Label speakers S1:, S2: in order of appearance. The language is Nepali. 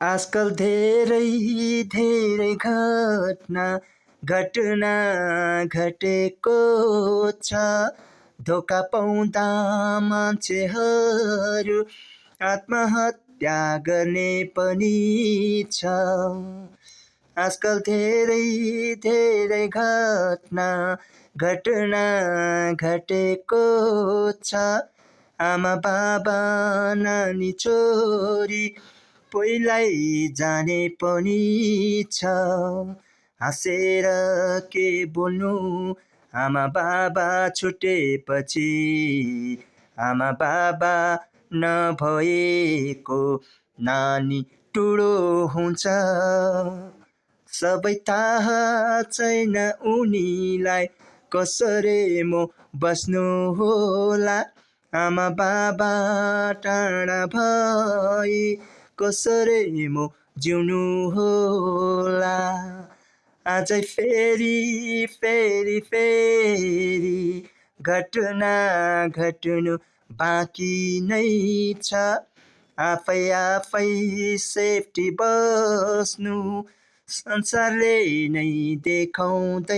S1: आजकल धेरै धेरै घटना घटेको छ। धोका पाउँदा मान्छेहरू आत्महत्या गर्ने पनि छ। आजकल धेरै धेरै घटना घटेको छ। आमा बाबा नानी छोरी पहिल्यै जाने पनि छ। हाँसेर के बोल्नु आमा बाबा छुटेपछि। आमा बाबा नभएको नानी टुडो हुन्छ। सबै थाहा छैन उनीलाई कसरी म बस्नु होला। आमा बाबा टाढा भई कसरी म जिउनु होला। अझै फेरि फेरि फेरि घटना घट्नु बाँकी नै छ। आफै सेफ्टी बस्नु संसारले नै देखाउँदैछ।